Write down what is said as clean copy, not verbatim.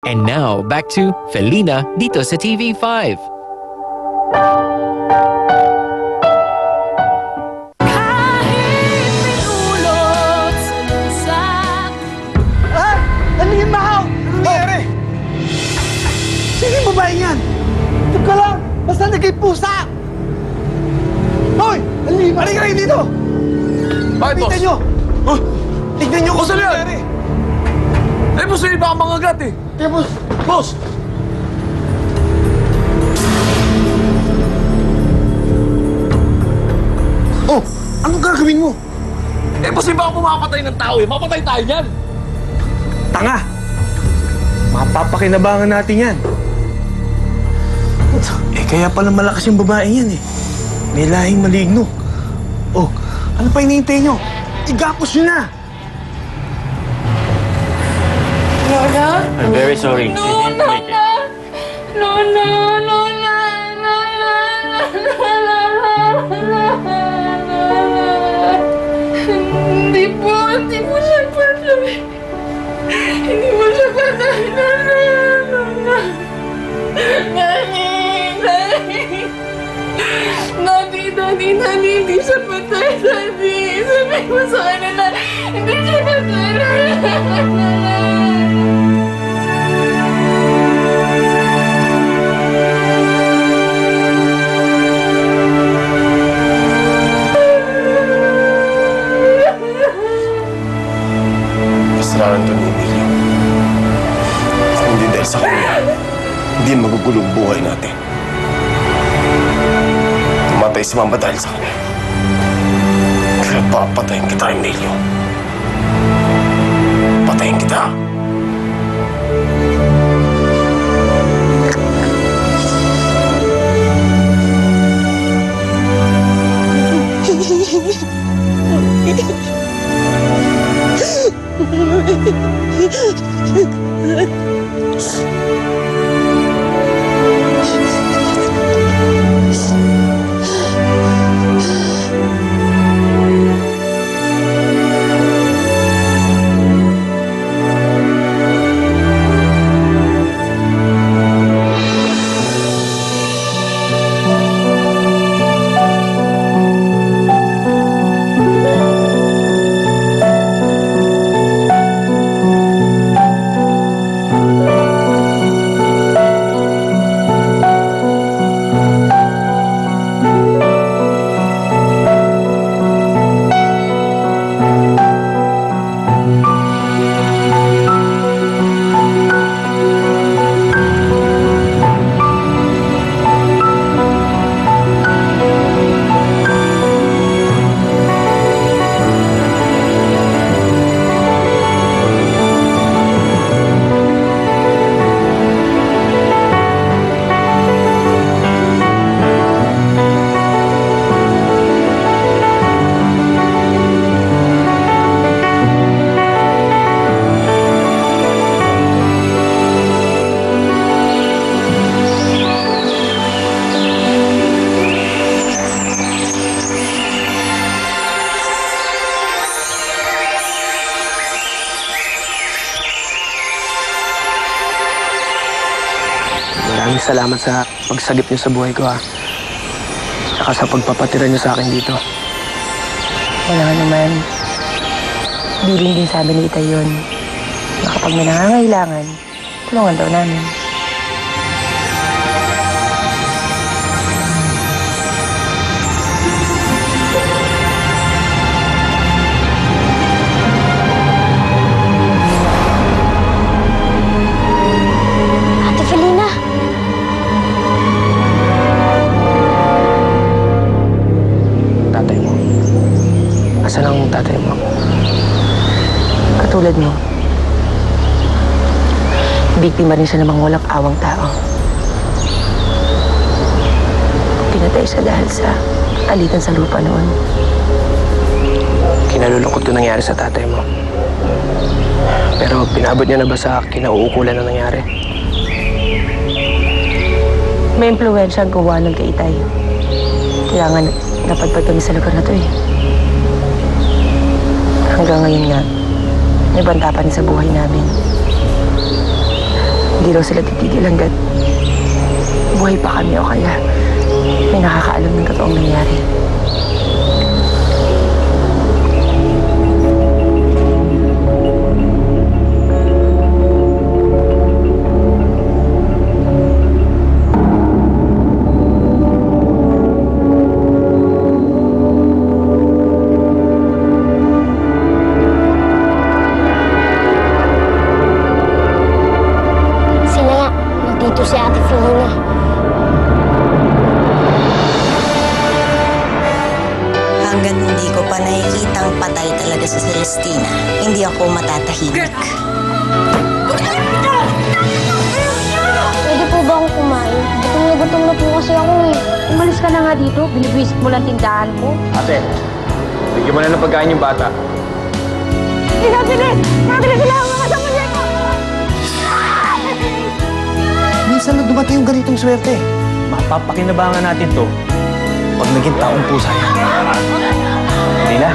And now, back to Felina dito sa TV5. Ano yung bahaw? Ano nangyari? Sino yung babae yan? Ito ka lang! Basta nagay pusa! Hoy! Halika kayo dito! Bakit, boss? Tignan nyo! Oh, tignan nyo kung Boss, ano yan? nangyari! Eh, boss, hindi baka mangagat eh. Kaya boss! Boss! Oh! Anong gagawin mo? Eh, boss, hindi baka pumapatay ng tao eh. Mapatay tayo niyan. Tanga! Mapapakinabangan natin yan. Eh, kaya pala malakas yung babae yan eh. May lahing maligno. Oh, ano pa hinihintay nyo? Igapos nyo na! Lola? I'm very sorry. She didn't make it. Lola! Lola! Hindi po siya patay. Hindi po siya patay. Lola! Daddy, hindi siya patay, Daddy. Sabi mo sa kanila, hindi siya patay. Kasalanan to ni Emilio. Kung hindi dahil sa kanya, hindi magugulo ang buhay natin. Tumatay si Mama dahil sa kanya. Kaya papatayin kita, Emilio. Patayin kita. Maraming salamat sa pagsagip niyo sa buhay ko, ha. Tsaka sa pagpapatira niyo sa akin dito. Wala naman. Bilin din sabi ni Itay yun na kapag may nangangailangan, tulungan daw namin. Ate Felina! Tatay mo. Asan ang tatay mo? Katulad mo, biktima rin siya ng mga walang awang tao. Pinatay siya dahil sa alitan sa lupa noon. Kinalulungkot ko nangyari sa tatay mo. Pero pinabot niya na ba sa kinauukulan na nangyari? May impluwensya ang gawa ng kay Itay. Kaya nga napadpad kami sa lugar na to eh. Hanggang ngayon nga, may banta pa rin sa buhay namin. hindi daw sila titigil hanggat buhay pa kami o kaya may nakakaalam ng totoong nangyari. Dito si Ate Felina. Hanggang hindi ko pa nakikitang patay talaga si Celestina, hindi ako matatahimik. Pwede po ba akong kumain? Gutom na po kasi ako eh. Umalis ka na nga dito, binibwisit mo lang tindahan ko. Ate, bigyan mo na ng pagkain yung bata. Nabili sila ang mga sa muñeco! Minsan na dumating yung ganitong swerte. Mapapakinabangan natin to pag naging taong pusa yan. Hindi na.